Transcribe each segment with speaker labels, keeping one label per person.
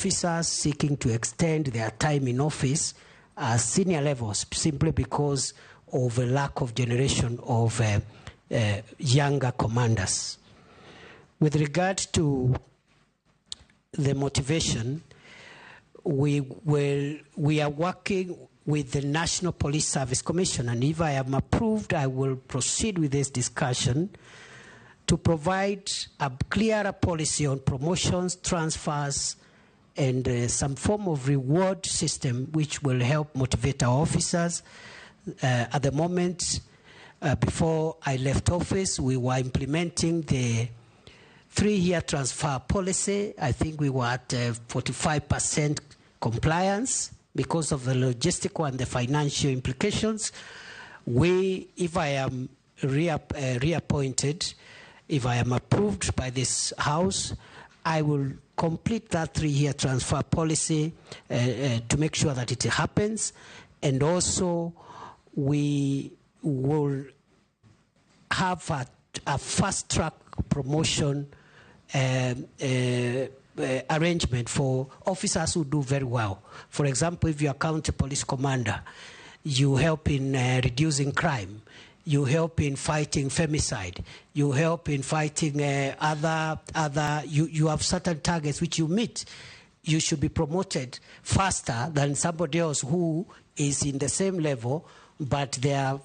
Speaker 1: officers seeking to extend their time in office at senior levels simply because of a lack of generation of younger commanders. With regard to the motivation, we are working with the National Police Service Commission, and if I am approved, I will proceed with this discussion to provide a clearer policy on promotions, transfers, and some form of reward system which will help motivate our officers. At the moment, before I left office, we were implementing the 3-year transfer policy. I think we were at 45% compliance because of the logistical and the financial implications. If I am reappointed, if I am approved by this House, I will complete that 3-year transfer policy to make sure that it happens. And also, we will have a fast-track promotion arrangement for officers who do very well. For example, if you are county police commander, you help in reducing crime, you help in fighting femicide, you help in fighting you have certain targets which you meet. You should be promoted faster than somebody else who is in the same level, but their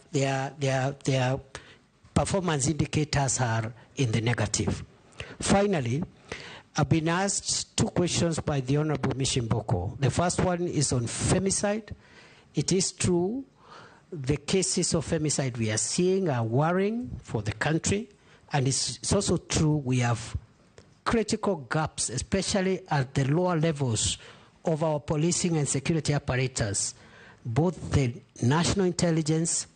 Speaker 1: performance indicators are in the negative. Finally, I've been asked 2 questions by the Honorable Mishimboko. The first one is on femicide. It is true, the cases of femicide we are seeing are worrying for the country, and it's also true we have critical gaps, especially at the lower levels of our policing and security apparatus, both the national intelligence